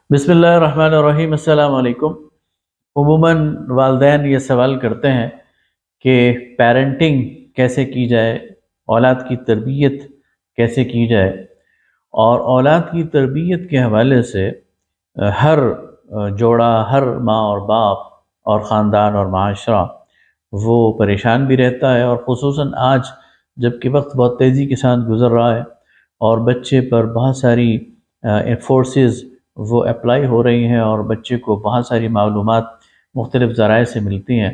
بسم اللہ الرحمن الرحیم۔ السلام علیکم۔ عموماً والدین یہ سوال کرتے ہیں کہ پیرنٹنگ کیسے کی جائے، اولاد کی تربیت کیسے کی جائے، اور اولاد کی تربیت کے حوالے سے ہر جوڑا، ہر ماں اور باپ اور خاندان اور معاشرہ وہ پریشان بھی رہتا ہے، اور خصوصاً آج جب کہ وقت بہت تیزی کے ساتھ گزر رہا ہے اور بچے پر بہت ساری فورسز وہ اپلائی ہو رہی ہیں اور بچے کو بہت ساری معلومات مختلف ذرائع سے ملتی ہیں،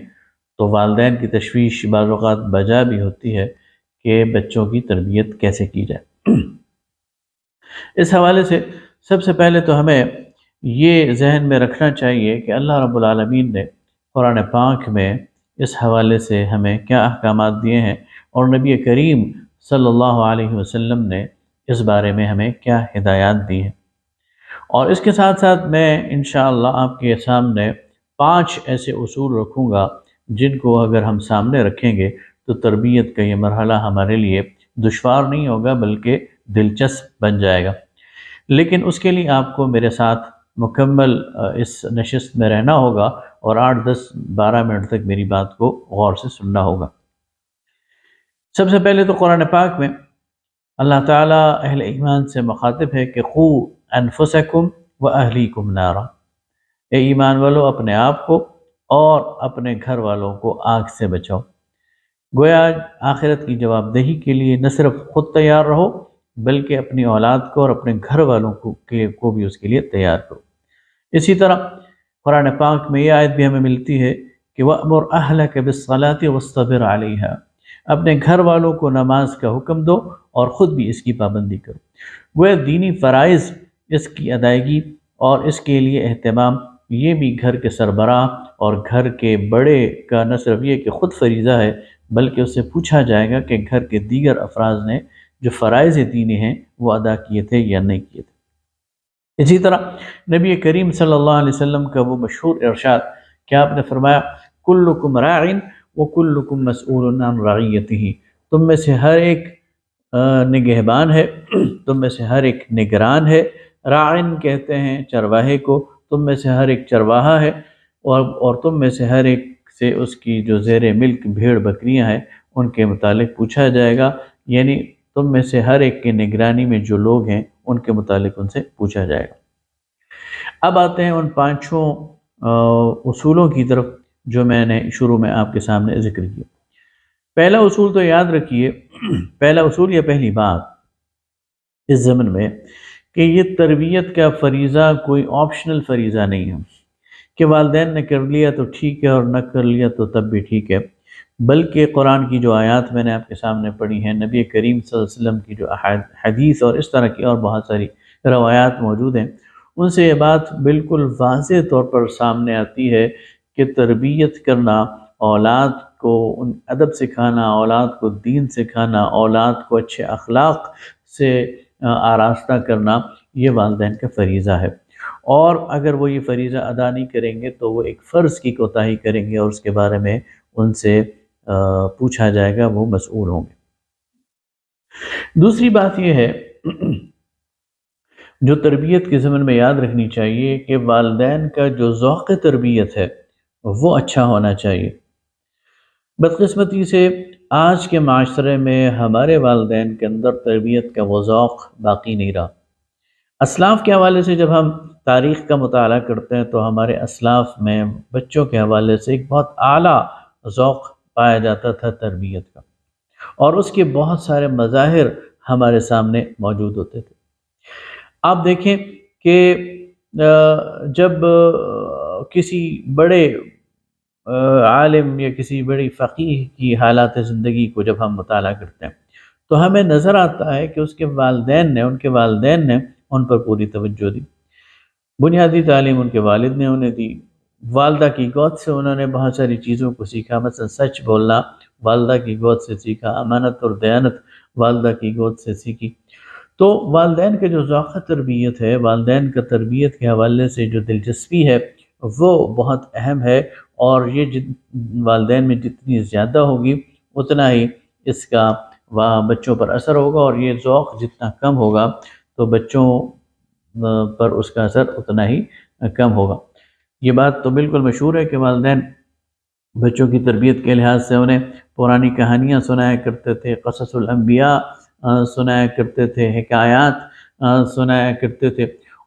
تو والدین کی تشویش بعض اوقات بجا بھی ہوتی ہے کہ بچوں کی تربیت کیسے کی جائے۔ اس حوالے سے سب سے پہلے تو ہمیں یہ ذہن میں رکھنا چاہیے کہ اللہ رب العالمین نے قرآن پاک میں اس حوالے سے ہمیں کیا احکامات دیے ہیں، اور نبی کریم صلی اللہ علیہ وسلم نے اس بارے میں ہمیں کیا ہدایات دی ہیں۔ اور اس کے ساتھ ساتھ میں انشاءاللہ آپ کے سامنے 5 ایسے اصول رکھوں گا جن کو اگر ہم سامنے رکھیں گے تو تربیت کا یہ مرحلہ ہمارے لیے دشوار نہیں ہوگا بلکہ دلچسپ بن جائے گا۔ لیکن اس کے لیے آپ کو میرے ساتھ مکمل اس نشست میں رہنا ہوگا اور 8 10 12 منٹ تک میری بات کو غور سے سننا ہوگا۔ سب سے پہلے تو قرآن پاک میں اللہ تعالیٰ اہل ایمان سے مخاطب ہے کہ قو انفسکم و اہلیکم نارا، اے ایمان والو اپنے آپ کو اور اپنے گھر والوں کو آگ سے بچاؤ۔ گویا آخرت کی جواب دہی کے لیے نہ صرف خود تیار رہو بلکہ اپنی اولاد کو اور اپنے گھر والوں کو بھی اس کے لیے تیار کرو۔ اسی طرح قرآن پاک میں یہ آیت بھی ہمیں ملتی ہے کہ وَأْمُرْ أَهْلَكَ بِالصَّلَاةِ وَاصْطَبِرْ عَلَيْهَا، اپنے گھر والوں کو نماز کا حکم دو اور خود بھی اس کی پابندی کرو۔ وہ دینی فرائض، اس کی ادائیگی اور اس کے لیے اہتمام، یہ بھی گھر کے سربراہ اور گھر کے بڑے کا نہ صرف یہ کہ خود فریضہ ہے بلکہ اس سے پوچھا جائے گا کہ گھر کے دیگر افراد نے جو فرائض دینی ہیں وہ ادا کیے تھے یا نہیں کیے تھے۔ اسی طرح نبی کریم صلی اللہ علیہ وسلم کا وہ مشہور ارشاد کہ آپ نے فرمایا کلکم راع وکلکم مسئول عن رعیتہ، تم میں سے ہر ایک نگہبان ہے، تم میں سے ہر ایک نگران ہے۔ راعن کہتے ہیں چرواہے کو، تم میں سے ہر ایک چرواہا ہے، اور تم میں سے ہر ایک سے اس کی جو زیر ملک بھیڑ بکریاں ہیں ان کے متعلق پوچھا جائے گا، یعنی تم میں سے ہر ایک کے نگرانی میں جو لوگ ہیں ان کے متعلق ان سے پوچھا جائے گا۔ اب آتے ہیں ان 5 اصولوں کی طرف جو میں نے شروع میں آپ کے سامنے ذکر کیا۔ پہلا اصول تو یاد رکھیے، پہلا اصول یا پہلی بات اس ضمن میں کہ یہ تربیت کا فریضہ کوئی آپشنل فریضہ نہیں ہے کہ والدین نے کر لیا تو ٹھیک ہے اور نہ کر لیا تو تب بھی ٹھیک ہے، بلکہ قرآن کی جو آیات میں نے آپ کے سامنے پڑھی ہیں، نبی کریم صلی اللہ علیہ وسلم کی جو حدیث اور اس طرح کی اور بہت ساری روایات موجود ہیں، ان سے یہ بات بالکل واضح طور پر سامنے آتی ہے کہ تربیت کرنا، اولاد کو ان ادب سکھانا، اولاد کو دین سکھانا، اولاد کو اچھے اخلاق سے آراستہ کرنا، یہ والدین کا فریضہ ہے، اور اگر وہ یہ فریضہ ادا نہیں کریں گے تو وہ ایک فرض کی کوتاہی کریں گے اور اس کے بارے میں ان سے پوچھا جائے گا، وہ مسئول ہوں گے۔ دوسری بات یہ ہے جو تربیت کے ضمن میں یاد رکھنی چاہیے کہ والدین کا جو ذوق تربیت ہے وہ اچھا ہونا چاہیے۔ بدقسمتی سے آج کے معاشرے میں ہمارے والدین کے اندر تربیت کا وہ ذوق باقی نہیں رہا۔ اسلاف کے حوالے سے جب ہم تاریخ کا مطالعہ کرتے ہیں تو ہمارے اسلاف میں بچوں کے حوالے سے ایک بہت اعلیٰ ذوق پایا جاتا تھا تربیت کا، اور اس کے بہت سارے مظاہر ہمارے سامنے موجود ہوتے تھے۔ آپ دیکھیں کہ جب کسی بڑے عالم یا کسی بڑی فقیہ کی حالات زندگی کو جب ہم مطالعہ کرتے ہیں تو ہمیں نظر آتا ہے کہ اس کے والدین نے، ان کے والدین نے ان پر پوری توجہ دی، بنیادی تعلیم ان کے والد نے انہیں دی، والدہ کی گود سے انہوں نے بہت ساری چیزوں کو سیکھا، مثلا سچ بولنا والدہ کی گود سے سیکھا، امانت اور دیانت والدہ کی گود سے سیکھی۔ تو والدین کا جو ذوق تربیت ہے، والدین کا تربیت کے حوالے سے جو دلچسپی ہے وہ بہت اہم ہے، اور یہ والدین میں جتنی زیادہ ہوگی اتنا ہی اس کا بچوں پر اثر ہوگا، اور یہ ذوق جتنا کم ہوگا تو بچوں پر اس کا اثر اتنا ہی کم ہوگا۔ یہ بات تو بالکل مشہور ہے کہ والدین بچوں کی تربیت کے لحاظ سے انہیں پرانی کہانیاں سنایا کرتے تھے، قصص الانبیاء سنایا کرتے تھے، حکایات سنایا کرتے تھے،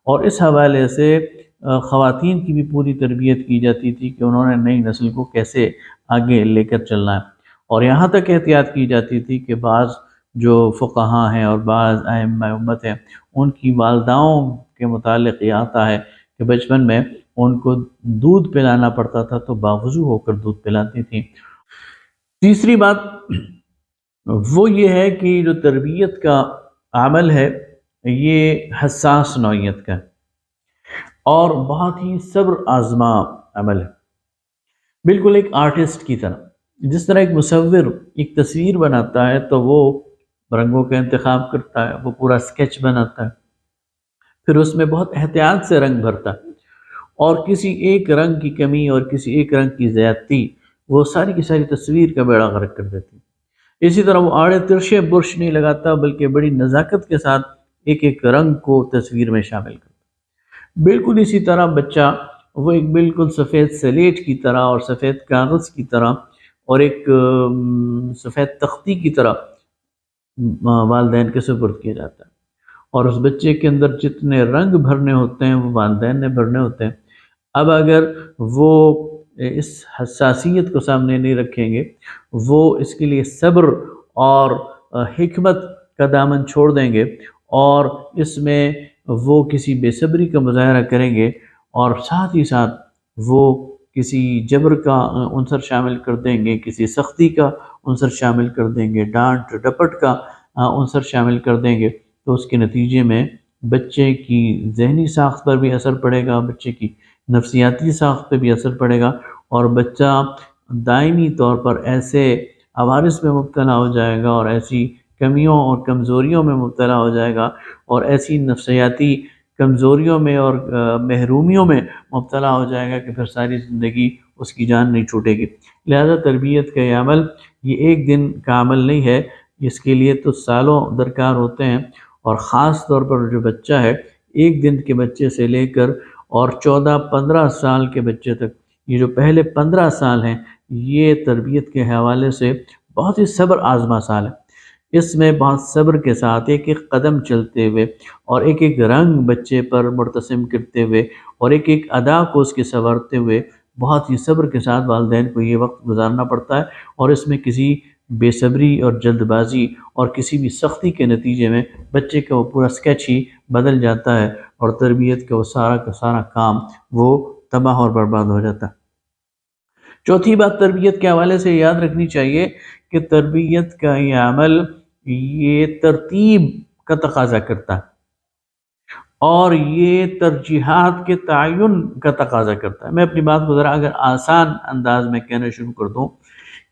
اور اس حوالے سے خواتین کی بھی پوری تربیت کی جاتی تھی کہ انہوں نے نئی نسل کو کیسے آگے لے کر چلنا ہے، اور یہاں تک احتیاط کی جاتی تھی کہ بعض جو فقہاء ہیں اور بعض ائمہ امت ہیں ان کی والداؤں کے متعلق یہ آتا ہے کہ بچپن میں ان کو دودھ پلانا پڑتا تھا تو باوضو ہو کر دودھ پلاتی تھیں۔ تیسری بات وہ یہ ہے کہ جو تربیت کا عمل ہے یہ حساس نوعیت کا ہے اور بہت ہی صبر آزما عمل ہے، بالکل ایک آرٹسٹ کی طرح۔ جس طرح ایک مصور ایک تصویر بناتا ہے تو وہ رنگوں کا انتخاب کرتا ہے، وہ پورا سکیچ بناتا ہے، پھر اس میں بہت احتیاط سے رنگ بھرتا ہے، اور کسی ایک رنگ کی کمی اور کسی ایک رنگ کی زیادتی وہ ساری کی ساری تصویر کا بیڑا غرق کر دیتی ہے۔ اسی طرح وہ آڑے ترشے برش نہیں لگاتا بلکہ بڑی نزاکت کے ساتھ ایک ایک رنگ کو تصویر میں شامل کرتا ہے۔ بالکل اسی طرح بچہ وہ ایک بالکل سفید سلیٹ کی طرح اور سفید کاغذ کی طرح اور ایک سفید تختی کی طرح والدین کے سپرد کیا جاتا ہے، اور اس بچے کے اندر جتنے رنگ بھرنے ہوتے ہیں وہ والدین نے بھرنے ہوتے ہیں۔ اب اگر وہ اس حساسیت کو سامنے نہیں رکھیں گے، وہ اس کے لیے صبر اور حکمت کا دامن چھوڑ دیں گے اور اس میں وہ کسی بے صبری کا مظاہرہ کریں گے، اور ساتھ ہی ساتھ وہ کسی جبر کا عنصر شامل کر دیں گے، کسی سختی کا عنصر شامل کر دیں گے، ڈانٹ ڈپٹ کا عنصر شامل کر دیں گے، تو اس کے نتیجے میں بچے کی ذہنی ساخت پر بھی اثر پڑے گا، بچے کی نفسیاتی ساخت پہ بھی اثر پڑے گا، اور بچہ دائمی طور پر ایسے عوارض میں مبتلا ہو جائے گا اور ایسی کمیوں اور کمزوریوں میں مبتلا ہو جائے گا اور ایسی نفسیاتی کمزوریوں میں اور محرومیوں میں مبتلا ہو جائے گا کہ پھر ساری زندگی اس کی جان نہیں چھوٹے گی۔ لہذا تربیت کا یہ عمل یہ ایک دن کا عمل نہیں ہے، اس کے لیے تو سالوں درکار ہوتے ہیں، اور خاص طور پر جو بچہ ہے ایک دن کے بچے سے لے کر اور 14-15 سال کے بچے تک، یہ جو پہلے 15 سال ہیں یہ تربیت کے حوالے سے بہت ہی صبر آزما سال ہے۔ اس میں بہت صبر کے ساتھ ایک ایک قدم چلتے ہوئے اور ایک ایک رنگ بچے پر مرتسم کرتے ہوئے اور ایک ایک ادا کو اس کے سنوارتے ہوئے بہت ہی صبر کے ساتھ والدین کو یہ وقت گزارنا پڑتا ہے، اور اس میں کسی بے صبری اور جلد بازی اور کسی بھی سختی کے نتیجے میں بچے کا وہ پورا سکیچ ہی بدل جاتا ہے اور تربیت کا وہ سارا کا سارا کام وہ تباہ اور برباد ہو جاتا ہے۔ چوتھی بات تربیت کے حوالے سے یاد رکھنی چاہیے کہ تربیت کا یہ عمل یہ ترتیب کا تقاضا کرتا ہے اور یہ ترجیحات کے تعین کا تقاضا کرتا ہے۔ میں اپنی بات کو ذرا اگر آسان انداز میں کہنا شروع کر دوں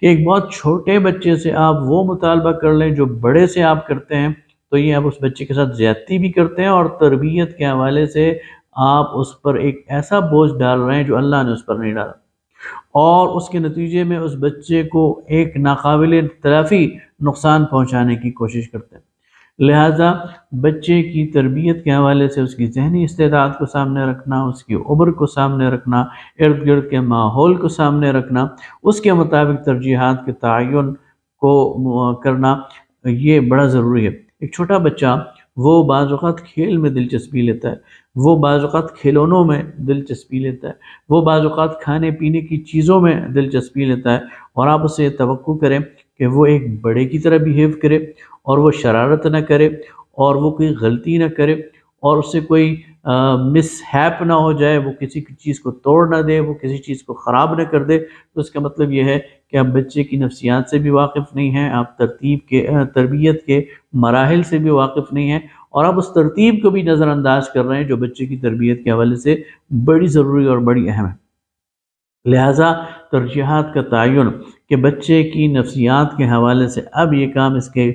کہ ایک بہت چھوٹے بچے سے آپ وہ مطالبہ کر لیں جو بڑے سے آپ کرتے ہیں تو یہ آپ اس بچے کے ساتھ زیادتی بھی کرتے ہیں، اور تربیت کے حوالے سے آپ اس پر ایک ایسا بوجھ ڈال رہے ہیں جو اللہ نے اس پر نہیں ڈالا، اور اس کے نتیجے میں اس بچے کو ایک ناقابل تلافی نقصان پہنچانے کی کوشش کرتے ہیں۔ لہٰذا بچے کی تربیت کے حوالے سے اس کی ذہنی استعداد کو سامنے رکھنا، اس کی عمر کو سامنے رکھنا، ارد گرد کے ماحول کو سامنے رکھنا، اس کے مطابق ترجیحات کے تعین کو کرنا یہ بڑا ضروری ہے۔ ایک چھوٹا بچہ وہ بعض اوقات کھیل میں دلچسپی لیتا ہے، وہ بعض اوقات کھلونوں میں دلچسپی لیتا ہے، وہ بعض اوقات کھانے پینے کی چیزوں میں دلچسپی لیتا ہے، اور آپ اسے توقع کریں کہ وہ ایک بڑے کی طرح بیہیو کرے اور وہ شرارت نہ کرے اور وہ کوئی غلطی نہ کرے اور اس سے کوئی مس ہیپ نہ ہو جائے، وہ کسی چیز کو توڑ نہ دے، وہ کسی چیز کو خراب نہ کر دے، تو اس کا مطلب یہ ہے کہ آپ بچے کی نفسیات سے بھی واقف نہیں ہیں، آپ تربیت کے مراحل سے بھی واقف نہیں ہیں، اور آپ اس ترتیب کو بھی نظر انداز کر رہے ہیں جو بچے کی تربیت کے حوالے سے بڑی ضروری اور بڑی اہم ہے۔ لہٰذا ترجیحات کا تعین کہ بچے کی نفسیات کے حوالے سے اب یہ کام اس کے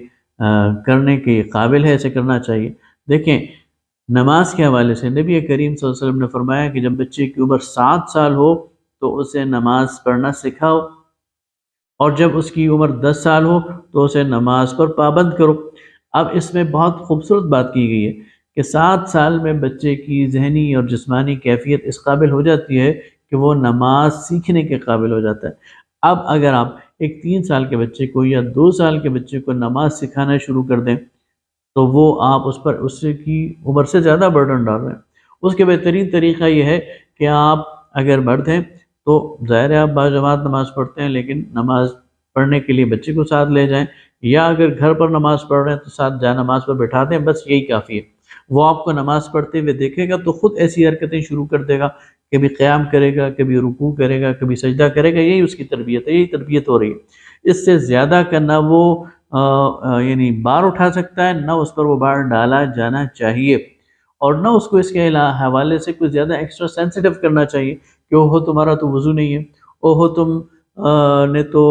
کرنے کے قابل ہے، اسے کرنا چاہیے۔ دیکھیں نماز کے حوالے سے نبی کریم صلی اللہ علیہ وسلم نے فرمایا کہ جب بچے کی عمر 7 سال ہو تو اسے نماز پڑھنا سکھاؤ، اور جب اس کی عمر 10 سال ہو تو اسے نماز پر پابند کرو۔ اب اس میں بہت خوبصورت بات کی گئی ہے کہ 7 سال میں بچے کی ذہنی اور جسمانی کیفیت اس قابل ہو جاتی ہے کہ وہ نماز سیکھنے کے قابل ہو جاتا ہے۔ اب اگر آپ ایک 3 سال کے بچے کو یا 2 سال کے بچے کو نماز سکھانا شروع کر دیں تو وہ آپ اس پر اس کی عمر سے زیادہ برڈن ڈال رہے ہیں۔ اس کے بہترین طریقہ یہ ہے کہ آپ اگر مرد ہیں تو ظاہر ہے آپ باجماعت نماز پڑھتے ہیں، لیکن نماز پڑھنے کے لیے بچے کو ساتھ لے جائیں، یا اگر گھر پر نماز پڑھ رہے ہیں تو ساتھ جا نماز پر بٹھا دیں، بس یہی کافی ہے۔ وہ آپ کو نماز پڑھتے ہوئے دیکھے گا تو خود ایسی حرکتیں شروع کر دے گا، کبھی قیام کرے گا، کبھی رکوع کرے گا، کبھی سجدہ کرے گا، یہی اس کی تربیت ہے، یہی تربیت ہو رہی ہے۔ اس سے زیادہ کا نہ وہ یعنی بار اٹھا سکتا ہے، نہ اس پر وہ بار ڈالا جانا چاہیے، اور نہ اس کو اس کے حوالے سے کوئی زیادہ ایکسٹرا سینسیٹیو کرنا چاہیے کہ اوہو تمہارا تو وضو نہیں ہے، اوہو تم نے تو،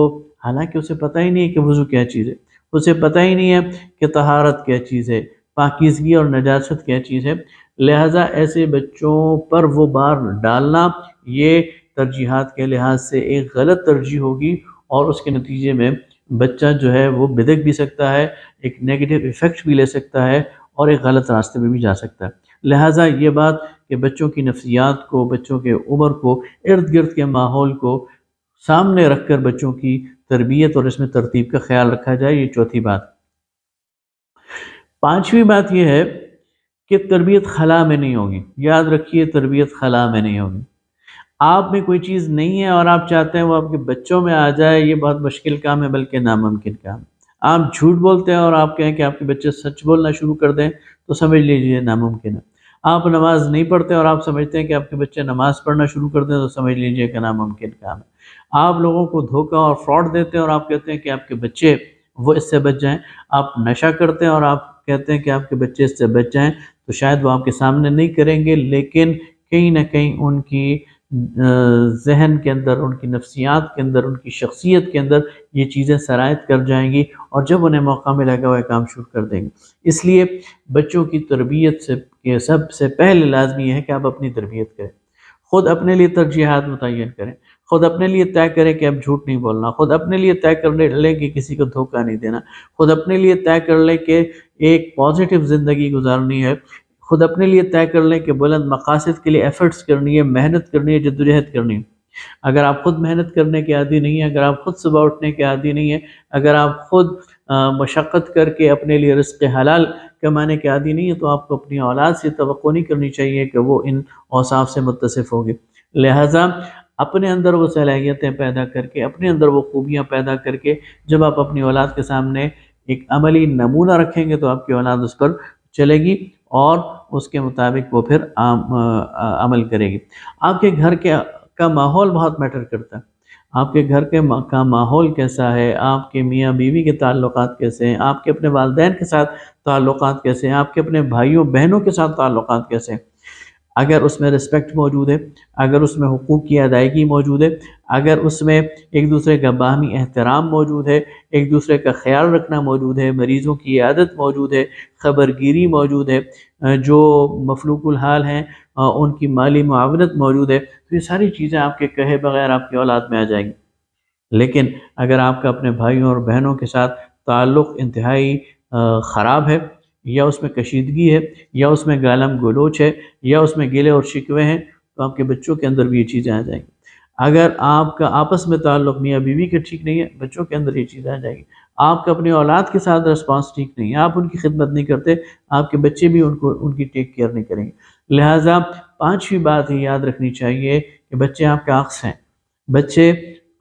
حالانکہ اسے پتہ ہی نہیں ہے کہ وضو کیا چیز ہے، اسے پتہ ہی نہیں ہے کہ طہارت کیا چیز ہے، پاکیزگی اور نجاست کیا چیز ہے۔ لہٰذا ایسے بچوں پر وہ بار ڈالنا یہ ترجیحات کے لحاظ سے ایک غلط ترجیح ہوگی، اور اس کے نتیجے میں بچہ جو ہے وہ بدک بھی سکتا ہے، ایک نیگیٹو ایفیکٹ بھی لے سکتا ہے، اور ایک غلط راستے میں بھی جا سکتا ہے۔ لہٰذا یہ بات کہ بچوں کی نفسیات کو، بچوں کے عمر کو، ارد گرد کے ماحول کو سامنے رکھ کر بچوں کی تربیت اور اس میں ترتیب کا خیال رکھا جائے، یہ چوتھی بات۔ پانچویں بات یہ ہے کہ تربیت خلا میں نہیں ہوگی، یاد رکھیے تربیت خلا میں نہیں ہوگی۔ آپ میں کوئی چیز نہیں ہے اور آپ چاہتے ہیں وہ آپ کے بچوں میں آ جائے، یہ بہت مشکل کام ہے، بلکہ ناممکن کام ہے۔ آپ جھوٹ بولتے ہیں اور آپ کہیں کہ آپ کے بچے سچ بولنا شروع کر دیں تو سمجھ لیجئے ناممکن ہے۔ آپ نماز نہیں پڑھتے اور آپ سمجھتے ہیں کہ آپ کے بچے نماز پڑھنا شروع کر دیں تو سمجھ لیجئے کہ ناممکن کام ہے۔ آپ لوگوں کو دھوکہ اور فراڈ دیتے ہیں اور آپ کہتے ہیں کہ آپ کے بچے وہ اس سے بچ جائیں۔ آپ نشہ کرتے ہیں اور آپ کہتے ہیں کہ آپ کے بچے اس سے بچ جائیں، تو شاید وہ آپ کے سامنے نہیں کریں گے، لیکن کہیں نہ کہیں ان کی ذہن کے اندر، ان کی نفسیات کے اندر، ان کی شخصیت کے اندر یہ چیزیں سرایت کر جائیں گی، اور جب انہیں موقع ملے گا وہ کام شروع کر دیں گے۔ اس لیے بچوں کی تربیت سے سب سے پہلے لازمی ہے کہ آپ اپنی تربیت کریں، خود اپنے لیے ترجیحات متعین کریں، خود اپنے لیے طے کریں کہ اب جھوٹ نہیں بولنا، خود اپنے لیے طے کر لیں کہ کسی کو دھوکہ نہیں دینا، خود اپنے لیے طے کر لیں کہ ایک پازیٹیو زندگی گزارنی ہے، خود اپنے لیے طے کر لیں کہ بلند مقاصد کے لیے ایفرٹس کرنی ہے، محنت کرنی ہے، جدوجہد کرنی ہے۔ اگر آپ خود محنت کرنے کے عادی نہیں ہیں، اگر آپ خود صبح اٹھنے کے عادی نہیں ہیں، اگر آپ خود مشقت کر کے اپنے لیے رزق حلال کمانے کے عادی نہیں ہیں، تو آپ کو اپنی اولاد سے توقع نہیں کرنی چاہیے کہ وہ ان اوصاف سے متصف ہوگی۔ لہٰذا اپنے اندر وہ صلاحیتیں پیدا کر کے، اپنے اندر وہ خوبیاں پیدا کر کے، جب آپ اپنی اولاد کے سامنے ایک عملی نمونہ رکھیں گے تو آپ کی اولاد اس پر چلے گی اور اس کے مطابق وہ پھر عمل کرے گی۔ آپ کے گھر کا ماحول بہت میٹر کرتا ہے۔ آپ کے گھر کا ماحول کیسا ہے، آپ کے میاں بیوی کے تعلقات کیسے ہیں، آپ کے اپنے والدین کے ساتھ تعلقات کیسے ہیں، آپ کے اپنے بھائیوں بہنوں کے ساتھ تعلقات کیسے ہیں۔ اگر اس میں رسپیکٹ موجود ہے، اگر اس میں حقوق کی ادائیگی موجود ہے، اگر اس میں ایک دوسرے کا باہمی احترام موجود ہے، ایک دوسرے کا خیال رکھنا موجود ہے، مریضوں کی عیادت موجود ہے، خبر گیری موجود ہے، جو مفلوق الحال ہیں ان کی مالی معاونت موجود ہے، تو یہ ساری چیزیں آپ کے کہے بغیر آپ کی اولاد میں آ جائیں گی۔ لیکن اگر آپ کا اپنے بھائیوں اور بہنوں کے ساتھ تعلق انتہائی خراب ہے، یا اس میں کشیدگی ہے، یا اس میں گالم گلوچ ہے، یا اس میں گلے اور شکوے ہیں، تو آپ کے بچوں کے اندر بھی یہ چیزیں آ جائیں گی۔ اگر آپ کا آپس میں تعلق میاں بیوی کا ٹھیک نہیں ہے، بچوں کے اندر یہ چیزیں آ جائیں گی۔ آپ کا اپنی اولاد کے ساتھ رسپانس ٹھیک نہیں ہے، آپ ان کی خدمت نہیں کرتے، آپ کے بچے بھی ان کی ٹیک کیئر نہیں کریں گے۔ لہٰذا پانچویں بات یہ یاد رکھنی چاہیے کہ بچے آپ کا عکس ہیں، بچے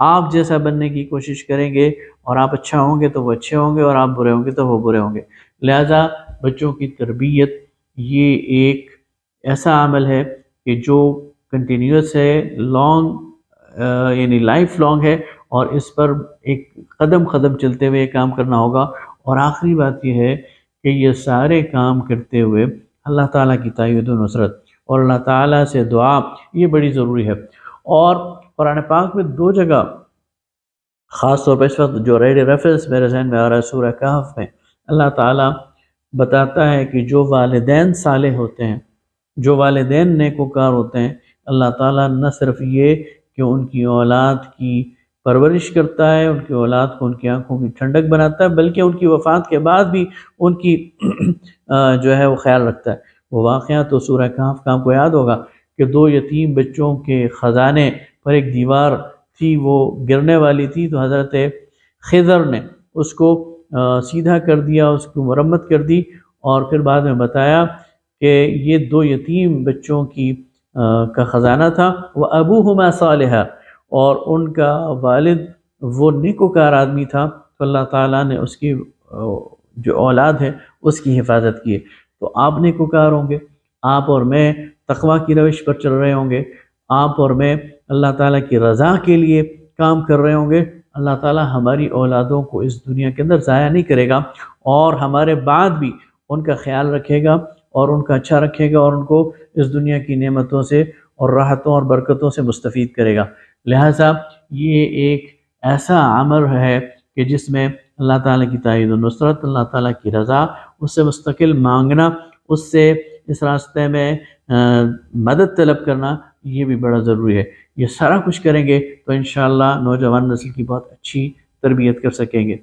آپ جیسا بننے کی کوشش کریں گے، اور آپ اچھا ہوں گے تو وہ اچھے ہوں گے، اور آپ برے ہوں گے تو وہ برے ہوں گے۔ لہٰذا بچوں کی تربیت یہ ایک ایسا عمل ہے کہ جو کنٹینیوس ہے، یعنی لائف لانگ ہے، اور اس پر ایک قدم قدم چلتے ہوئے یہ کام کرنا ہوگا۔ اور آخری بات یہ ہے کہ یہ سارے کام کرتے ہوئے اللہ تعالیٰ کی تائید و نصرت اور اللہ تعالیٰ سے دعا یہ بڑی ضروری ہے۔ اور قرآن پاک میں 2 جگہ خاص طور پر اس وقت جو ریفرنس میرے ذہن میں آ رہا ہے، سورہ کہف میں اللہ تعالیٰ بتاتا ہے کہ جو والدین صالح ہوتے ہیں، جو والدین نیکوکار ہوتے ہیں، اللہ تعالیٰ نہ صرف یہ کہ ان کی اولاد کی پرورش کرتا ہے، ان کی اولاد کو ان کی آنکھوں کی ٹھنڈک بناتا ہے، بلکہ ان کی وفات کے بعد بھی ان کی جو ہے وہ خیال رکھتا ہے۔ وہ واقعہ تو سورہ کہف کا آپ کو یاد ہوگا کہ 2 یتیم بچوں کے خزانے پر ایک دیوار تھی، وہ گرنے والی تھی، تو حضرت خضر نے اس کو سیدھا کر دیا، اس کو مرمت کر دی، اور پھر بعد میں بتایا کہ یہ 2 یتیم بچوں کی کا خزانہ تھا، وَأَبُوهُمَا صَالِحًا، اور ان کا والد وہ نیکوکار آدمی تھا، تو اللہ تعالیٰ نے اس کی جو اولاد ہے اس کی حفاظت کی ہے۔ تو آپ نیکوکار ہوں گے، آپ اور میں تقویٰ کی روش پر چل رہے ہوں گے، آپ اور میں اللہ تعالیٰ کی رضا کے لیے کام کر رہے ہوں گے، اللہ تعالیٰ ہماری اولادوں کو اس دنیا کے اندر ضائع نہیں کرے گا، اور ہمارے بعد بھی ان کا خیال رکھے گا اور ان کا اچھا رکھے گا، اور ان کو اس دنیا کی نعمتوں سے اور راحتوں اور برکتوں سے مستفید کرے گا۔ لہٰذا یہ ایک ایسا عمل ہے کہ جس میں اللہ تعالیٰ کی تائید و نصرت، اللہ تعالیٰ کی رضا، اس سے مستقل مانگنا، اس سے اس راستے میں مدد طلب کرنا، یہ بھی بڑا ضروری ہے۔ یہ سارا کچھ کریں گے تو انشاءاللہ نوجوان نسل کی بہت اچھی تربیت کر سکیں گے۔